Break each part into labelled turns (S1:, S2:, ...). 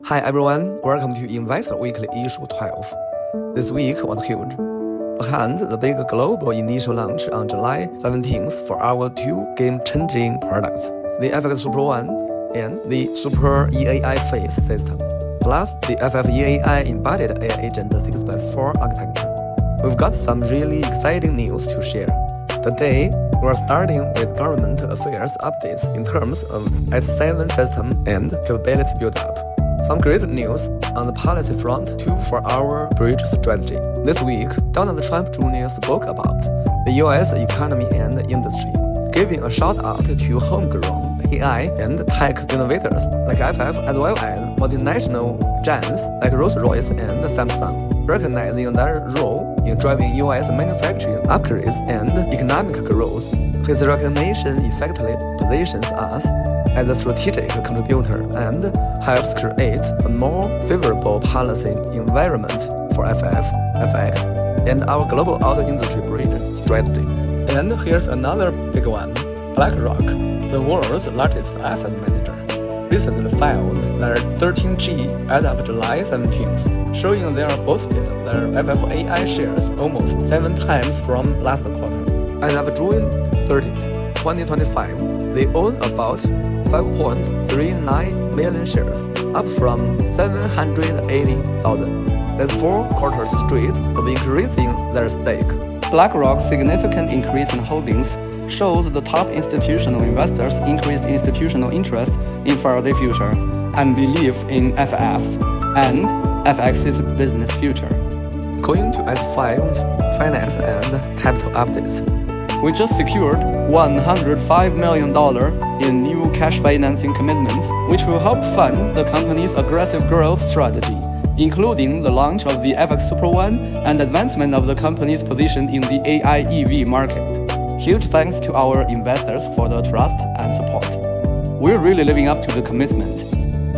S1: Hi everyone, welcome to Investor Weekly issue 12. This week was huge. Behind the big global initial launch on July 17th for our two game-changing products, the F.A.C.E Super One and the Super EAI Face system, plus the FFAI Embodied AI Agent 6x4 architecture. We've got some really exciting news to share. Today, we're starting with government affairs updates in terms of S7 system and capability build-up. Some great news on the policy front too for our bridge strategy. This week, Donald Trump Jr. spoke about the U.S. economy and industry, giving a shout-out to homegrown AI and tech innovators like FF as well as multinational giants like Rolls-Royce and Samsung, recognizing their role in driving U.S. manufacturing upgrades and economic growth. His recognition effectively positions us as a strategic contributor and helps create a more favorable policy environment for FX, and our global auto industry bridge strategy. And here's another big one. BlackRock, the world's largest asset manager, recently filed their 13G as of July 17th, showing they are boosted their FFAI shares almost 7 times from last quarter. As of June 30th, 2025, they own about 5.39 million shares, up from 780,000. That's 4 quarters straight of increasing their stake.
S2: BlackRock's significant increase in holdings shows the top institutional investors' increased institutional interest in Faraday future and belief in FF and FX's business future.
S1: Going to S5 finance and capital updates.
S2: We just secured $105 million in new cash financing commitments, which will help fund the company's aggressive growth strategy, including the launch of the F.A.C.E Super One and advancement of the company's position in the AI EV market. Huge thanks to our investors for the trust and support. We're really living up to the commitment.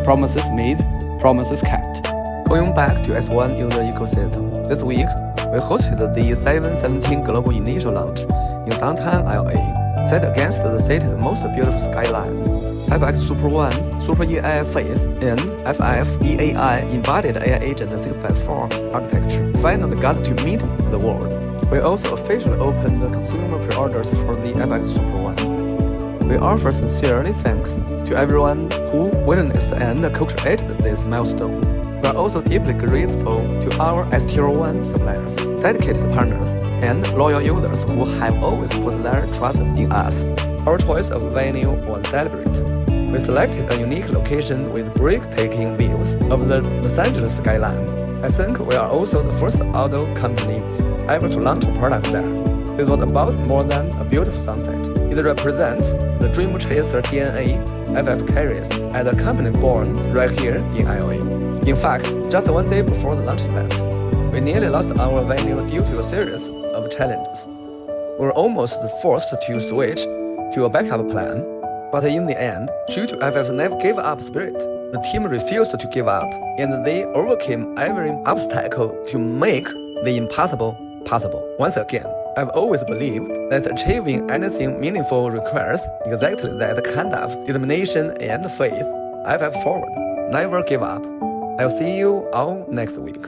S2: Promises made, promises kept.
S1: Going back to S1 user ecosystem, this week, we hosted the 717 global initial launch in downtown LA, set against the city's most beautiful skyline. F.A.C.E Super One, Super EAI Face, and FFAI Embodied AI Agent 6x4 architecture finally got to meet the world. We also officially opened the consumer pre-orders for the F.A.C.E Super One. We offer sincerely thanks to everyone who witnessed and co-created this milestone. We are also deeply grateful to our S-Tier 1 suppliers, dedicated partners, and loyal users who have always put their trust in us. Our choice of venue was deliberate. We selected a unique location with breathtaking views of the Los Angeles skyline. I think we are also the first auto company ever to launch a product there. This was about more than a beautiful sunset. It represents the dream chaser DNA FF carries as a company born right here in LA. In fact, just one day before the launch event, we nearly lost our venue due to a series of challenges. We were almost forced to switch to a backup plan, but in the end, due to FF's never give up spirit, the team refused to give up, and they overcame every obstacle to make the impossible possible. Once again, I've always believed that achieving anything meaningful requires exactly that kind of determination and faith. FF forward, never give up. I'll see you all next week.